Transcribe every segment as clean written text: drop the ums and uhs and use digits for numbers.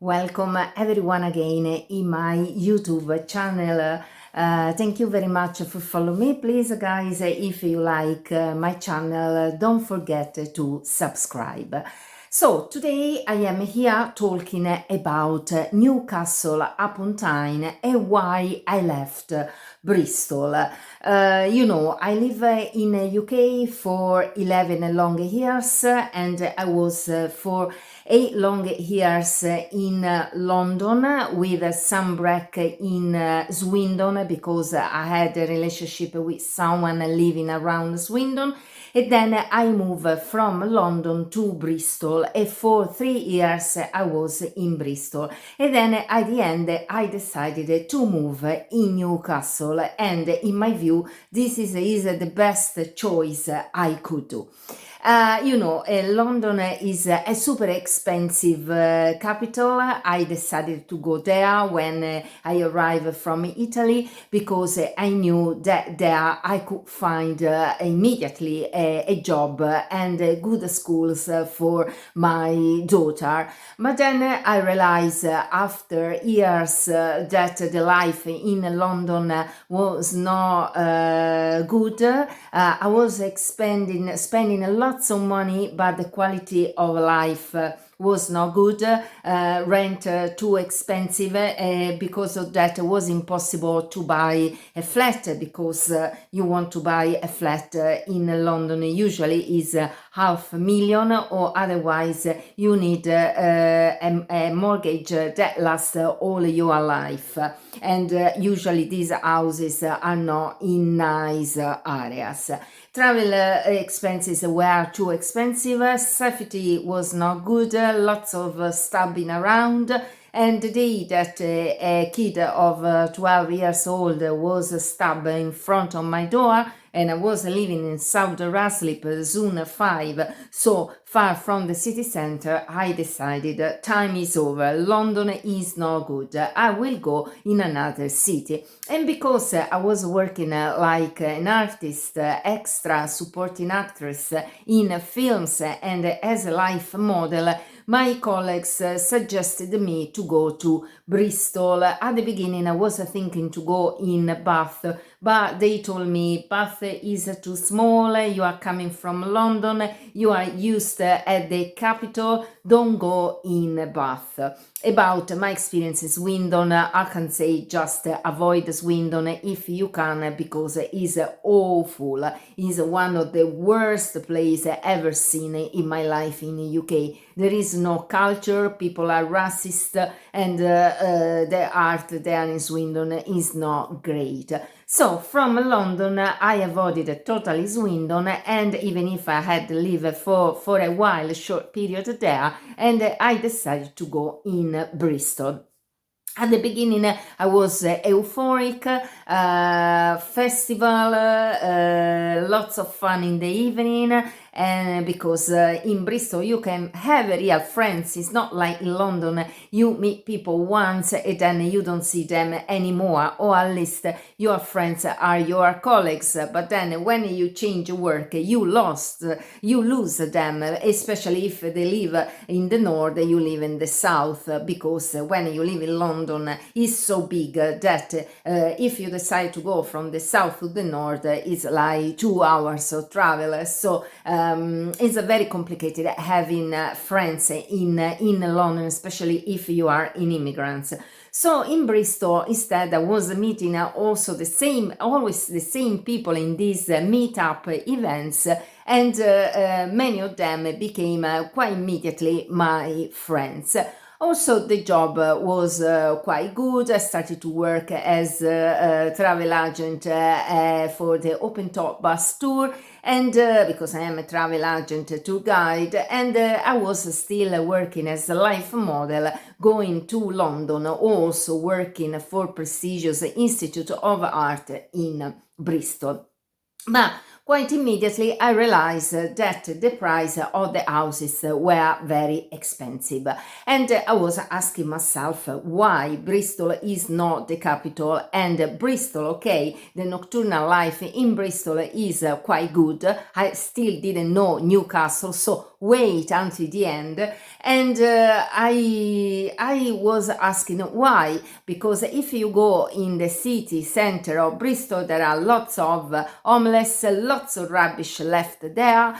Welcome everyone again in my YouTube channel. Thank you very much for following me. Please guys, if you like my channel, don't forget to subscribe. So today I am here talking about Newcastle upon Tyne and why I left Bristol. I live in UK for 11 long years and I was for 8 long years in London with some break in Swindon because I had a relationship with someone living around Swindon. And then I moved from London to Bristol and for 3 years I was in Bristol. And then at the end I decided to move in Newcastle, and in my view this is the best choice I could do. London is a super expensive capital. I decided to go there when I arrived from Italy because I knew that there I could find immediately a job and good schools for my daughter. But then I realized after years that the life in London was not good. I was spending lots of money, but the quality of life was not good. Rent too expensive. Because of that it was impossible to buy a flat, because you want to buy a flat in London usually is $500,000, or otherwise you need a mortgage that lasts all your life, and usually these houses are not in nice areas. Travel expenses were too expensive, safety was not good, lots of stabbing around, and the day that a kid of 12 years old was stabbed in front of my door, and I was living in South Ruslip, Zone 5, so far from the city center, I decided time is over, London is not good, I will go in another city. And because I was working like an artist, extra supporting actress in films and as a life model, my colleagues suggested me to go to Bristol. At the beginning I was thinking to go in Bath, but they told me Bath is too small, you are coming from London, you are used at the capital, don't go in Bath. About my experience in Swindon, I can say just avoid Swindon if you can, because it's awful. It's one of the worst places ever seen in my life in the UK. There is no culture, people are racist, and the art there in Swindon is not great. So from London I avoided totally Swindon, and even if I had lived for a while, a short period there, and I decided to go in Bristol. At the beginning I was euphoric, festival, lots of fun in the evening, and because in Bristol you can have real friends. It's not like in London, you meet people once and then you don't see them anymore, or at least your friends are your colleagues, but then when you change work you lose them, especially if they live in the north, you live in the south, because when you live in London is so big that if you decide to go from the south to the north, it's like 2 hours of travel. So it's very complicated having friends in London, especially if you are in immigrants. So in Bristol, instead, I was meeting always the same people in these meetup events, and many of them became quite immediately my friends. Also, the job was quite good. I started to work as a travel agent for the open top bus tour, and because I am a travel agent tour guide, and I was still working as a life model, going to London, also working for prestigious Institute of Art in Bristol. But quite immediately I realized that the price of the houses were very expensive, and I was asking myself why Bristol is not the capital. And Bristol, okay, the nocturnal life in Bristol is quite good. I still didn't know Newcastle, so wait until the end. And I was asking why, because if you go in the city center of Bristol, there are lots of homeless, lots of rubbish left there,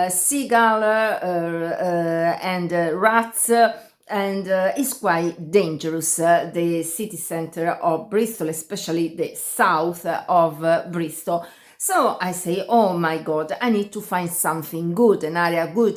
seagull and rats. And it's quite dangerous, the city center of Bristol, especially the south of Bristol. So I say, oh my God, I need to find something good, an area good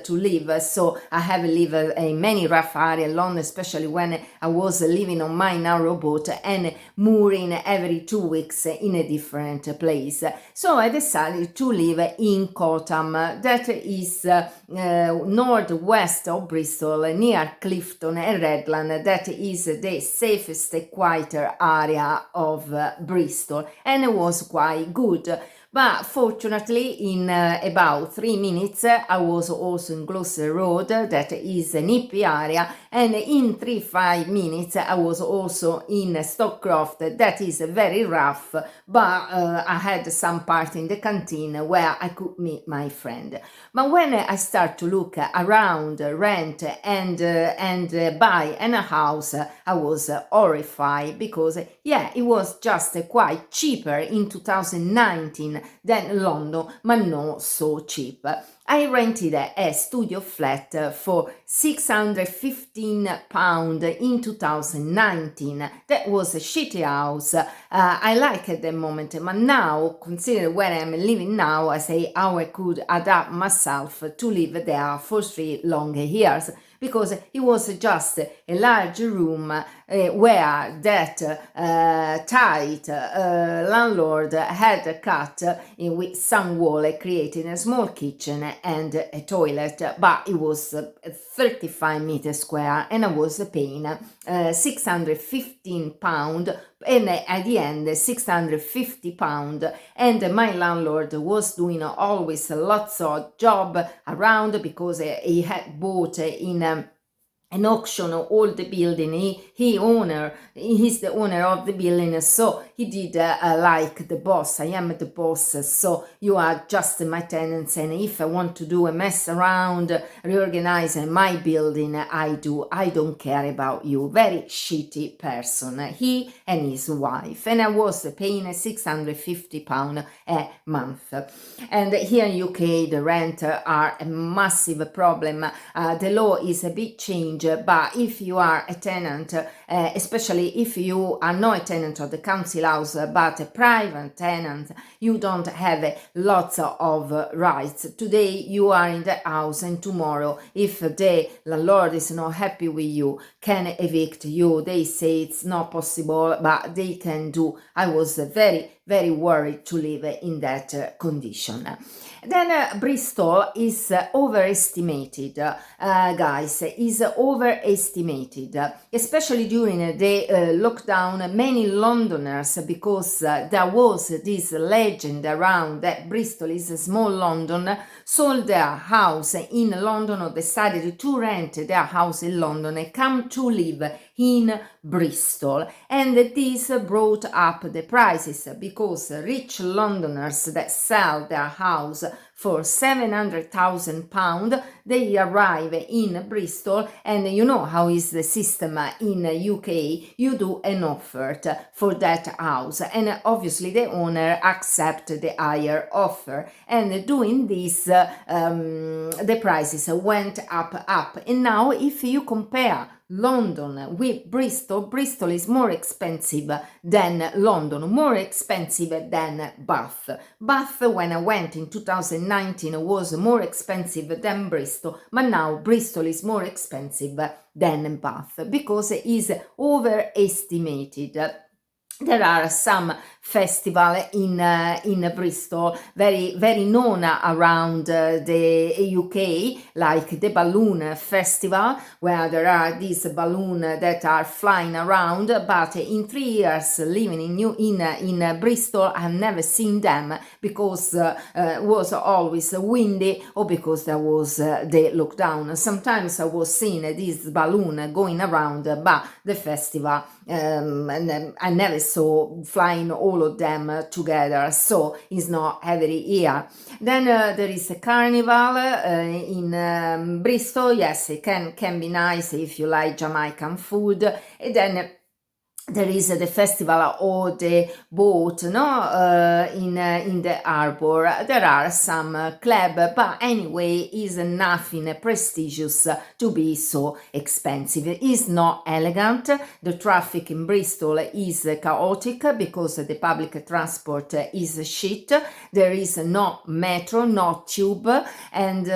to live. So I have lived in many rough areas, London, especially when I was living on my narrow boat and mooring every 2 weeks in a different place. So I decided to live in Cotham, that is northwest of Bristol, near Clifton and Redland. That is the safest, quieter area of Bristol, and it was quite good. But fortunately, in about 3 minutes, I was also in Gloucester Road, that is an hippie area, and in 3-5 minutes, I was also in Stockcroft, that is very rough, but I had some part in the canteen where I could meet my friend. But when I start to look around, rent and buy a house, I was horrified, because yeah, it was just quite cheaper in 2019 than London, but not so cheap. I rented a studio flat for £615 in 2019. That was a shitty house. I like at the moment, but now, consider where I'm living now, I say how I could adapt myself to live there for 3 long years. Because it was just a large room where that tight landlord had cut with some wall, creating a small kitchen and a toilet, but it was 35 meters square, and I was paying £615, and at the end £650, and my landlord was doing always lots of job around, because he had bought in an auction of all the building. He's the owner of the building, so he did like the boss. I am the boss, so you are just my tenants, and if I want to do a mess around, reorganize my building, I do. I don't care about you. Very shitty person, he and his wife, and I was paying £650 a month. And here in UK, the rent are a massive problem. The law is a bit changed, but if you are a tenant, especially if you are not a tenant of the council house but a private tenant, you don't have lots of rights. Today you are in the house, and tomorrow, if the landlord is not happy with you, can evict you. They say it's not possible, but they can do. I was very worried to live in that condition. Then Bristol is overestimated, guys, is overestimated, especially during the lockdown. Many Londoners, because there was this legend around that Bristol is a small London, sold their house in London, or decided to rent their house in London and come to live in Bristol, and this brought up the prices, because rich Londoners that sell their house for £700,000, they arrive in Bristol, and you know how is the system in UK. You do an offer for that house, and obviously the owner accepts the higher offer, and doing this the prices went up. And now if you compare London with Bristol, Bristol is more expensive than London, more expensive than Bath. Bath, when I went in 2019, was more expensive than Bristol, but now Bristol is more expensive than Bath, because it is overestimated. There are some festivals in Bristol, very known around the UK, like the Balloon Festival, where there are these balloons that are flying around. But in 3 years living in Bristol, I've never seen them, because it was always windy, or because there was the lockdown. Sometimes I was seeing this balloon going around, but the festival, and I never so flying all of them together, so it's not every year. Then there is a carnival in Bristol. Yes, it can be nice if you like Jamaican food. And then there is the festival of the boat, no, in the harbor. There are some club, but anyway, is nothing prestigious to be so expensive. It's not elegant. The traffic in Bristol is chaotic because the public transport is shit. There is no metro, no tube, and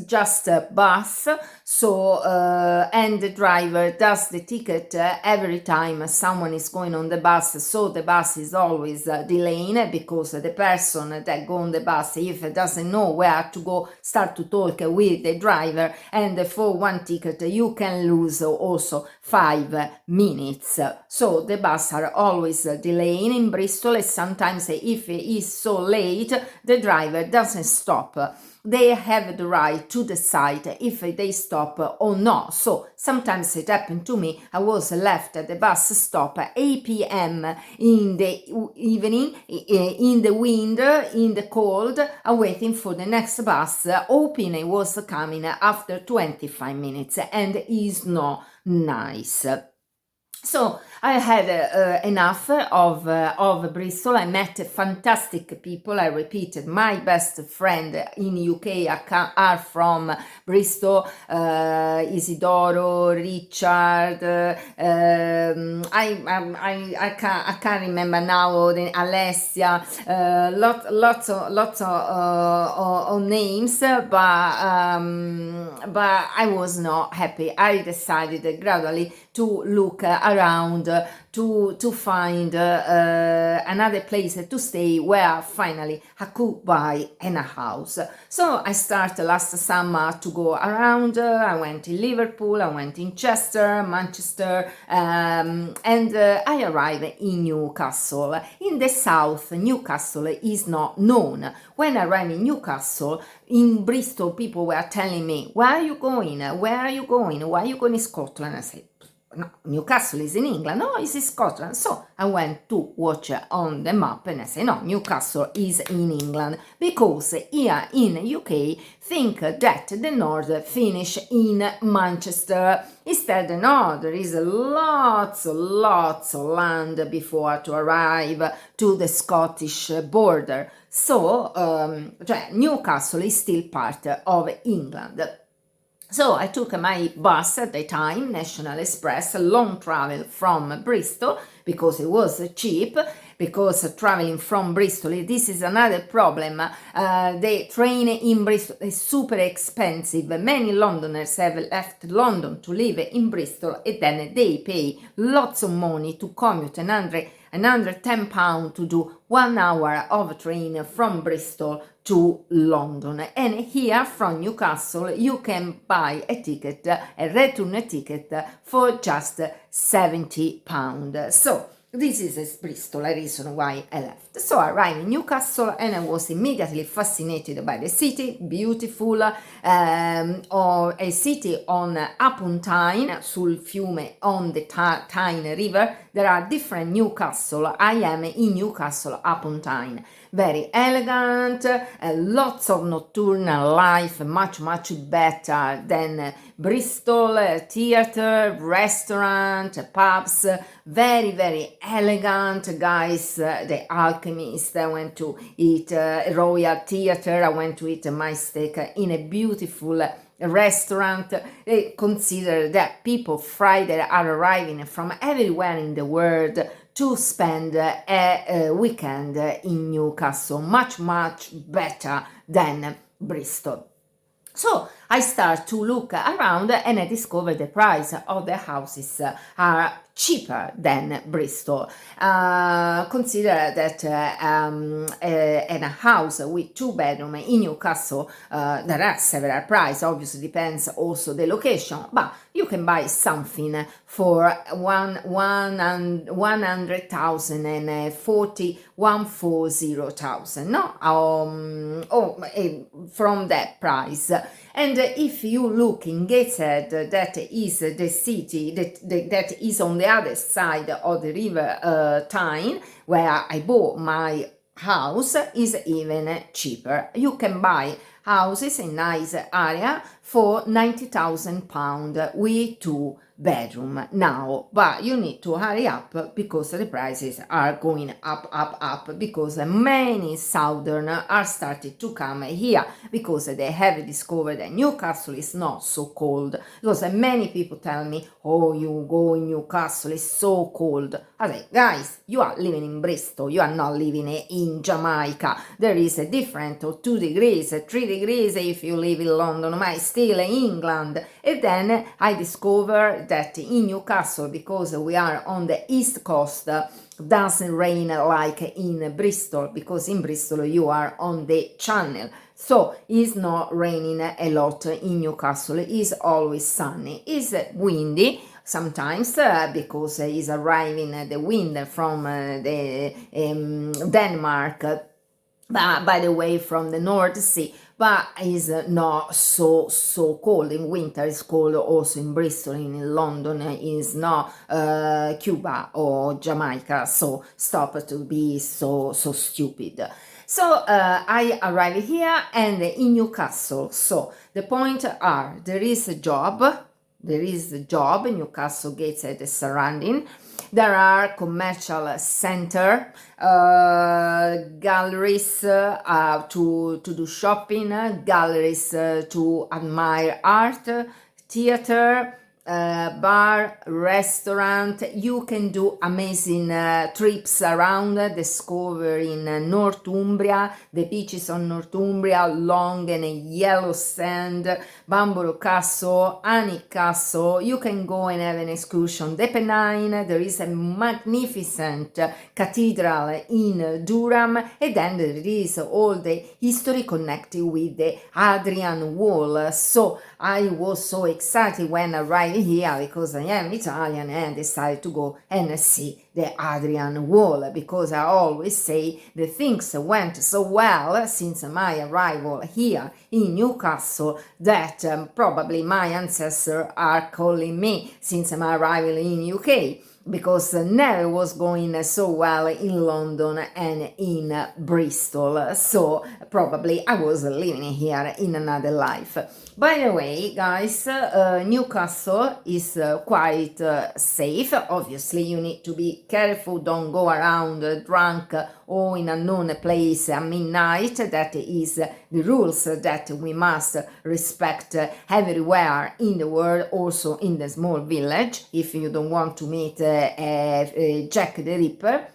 just a bus. So and the driver does the ticket every time someone is going on the bus, so the bus is always delaying, because the person that go on the bus, if it doesn't know where to go, start to talk with the driver, and for one ticket you can lose also 5 minutes. So the bus are always delaying in Bristol, and sometimes if it is so late, the driver doesn't stop. They have the right to decide if they stop or not. So sometimes it happened to me. I was left at the bus stop at 8 p.m. in the evening, in the wind, in the cold, waiting for the next bus, hoping it was coming after 25 minutes, and is not nice. So I had enough of Bristol. I met fantastic people. I repeated, my best friend in UK are from Bristol. Isidoro, Richard. I can't remember now. Alessia. Lots of names, but I was not happy. I decided gradually to look around to find another place to stay where finally I could buy a house. So I started last summer to go around. I went in Liverpool, I went in Chester, Manchester, and I arrived in Newcastle. In the south, Newcastle is not known. When I arrived in Newcastle, in Bristol, people were telling me, where are you going? Where are you going? Why are you going to Scotland? I said, no, Newcastle is in England. No, it's in Scotland. So I went to watch on the map and I said, no, Newcastle is in England, because here in UK think that the north finish in Manchester. Instead, no, there is lots of land before to arrive to the Scottish border. So Newcastle is still part of England. So I took my bus at the time, National Express, a long travel from Bristol, because it was cheap, because traveling from Bristol, this is another problem. The train in Bristol is super expensive. Many Londoners have left London to live in Bristol, and then they pay lots of money to commute, another £10 to do 1 hour of train from Bristol to London. And here from Newcastle you can buy a ticket, a return ticket, for just £70. So this is Bristol, a reason why I left. So I arrived in Newcastle and I was immediately fascinated by the city, beautiful, or a city on upon Tyne, sul fiume, on the Tyne River. There are different Newcastle. I am in Newcastle upon Tyne. Very elegant, lots of nocturnal life, much better than Bristol. Theatre, restaurant, pubs, very elegant, guys. The Alchemist, I went to eat Royal Theatre. I went to eat my steak in a beautiful restaurant. They consider that people Friday are arriving from everywhere in the world to spend a weekend in Newcastle, much better than Bristol. So I start to look around and I discover the price of the houses are cheaper than Bristol. Consider that in a house with 2 bedrooms in Newcastle, there are several prices. Obviously depends also the location, but you can buy something for 100,000 and 140,000, no? From that price. And And if you look in Gateshead, that is the city that is on the other side of the river Tyne, where I bought my house, is even cheaper. You can buy houses in nice area for £90,000 with 2 bedroom now, but you need to hurry up because the prices are going up because many southern are starting to come here because they have discovered that Newcastle is not so cold, because many people tell me, oh, you go in Newcastle, it's so cold. I say, guys, you are living in Bristol, you are not living in Jamaica. There is a difference of 2 degrees, 3 degrees if you live in London, but still in England. And then I discovered that in Newcastle, because we are on the east coast, doesn't rain like in Bristol, because in Bristol you are on the channel. So it's not raining a lot in Newcastle, it's always sunny. It's windy sometimes because it's arriving the wind from the Denmark, by the way, from the North Sea, but it's not so cold. In winter it's cold also in Bristol, in London is not Cuba or Jamaica, so stop to be so stupid. So I arrived here and in Newcastle. So the point are, there is a job in Newcastle Gateshead surrounding. There are commercial center, galleries to do shopping, galleries to admire art, theater, bar, restaurant. You can do amazing trips around, discovering Northumbria, the beaches on Northumbria, long and yellow sand, Bamborough Castle, Alnwick Castle. You can go and have an excursion. The Pennine, there is a magnificent cathedral in Durham, and then there is all the history connected with the Hadrian Wall. So I was so excited when I arrived here because I am Italian and decided to go and see the Hadrian Wall, because I always say the things went so well since my arrival here in Newcastle that probably my ancestors are calling me since my arrival in UK, because never was going so well in London and in Bristol, so probably I was living here in another life. By the way, guys, Newcastle is quite safe. Obviously, you need to be careful, don't go around drunk or in a unknown place at midnight. That is the rules that we must respect everywhere in the world, also in the small village, if you don't want to meet Jack the Ripper.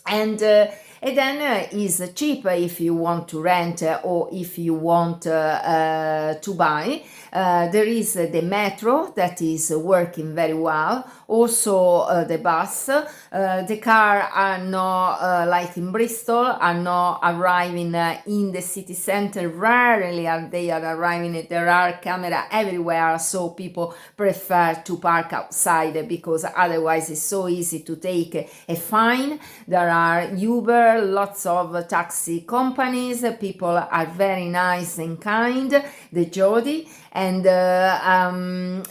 And then is cheap if you want to rent or if you want to buy. There is the metro that is working very well, also the bus. The car are not like in Bristol, are not arriving in the city center. Rarely are they arriving. There are cameras everywhere, so people prefer to park outside because otherwise it's so easy to take a fine. There are Uber, lots of taxi companies. People are very nice and kind. The Jody. And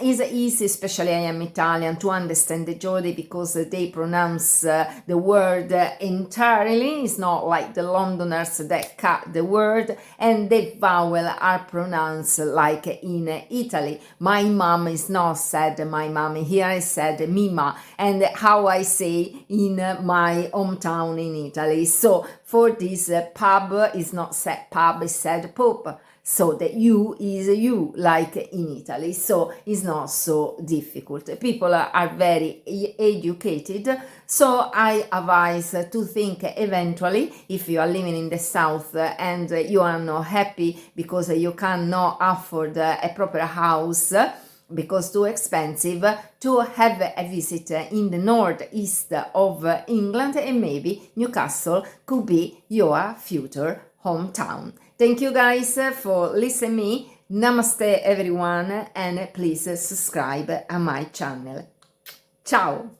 it's easy, especially I am Italian, to understand the Jody because they pronounce the word entirely. It's not like the Londoners that cut the word, and the vowel are pronounced like in Italy. My mom is not said my mom, here I said mima, and how I say in my hometown in Italy. So for this pub is not said pub, is said pub. So the U is U, like in Italy, so it's not so difficult. People are very educated, so I advise to think eventually, if you are living in the south and you are not happy because you cannot afford a proper house, because too expensive, to have a visit in the northeast of England, and maybe Newcastle could be your future hometown. Thank you guys for listening me. Namaste everyone, and please subscribe to my channel. Ciao!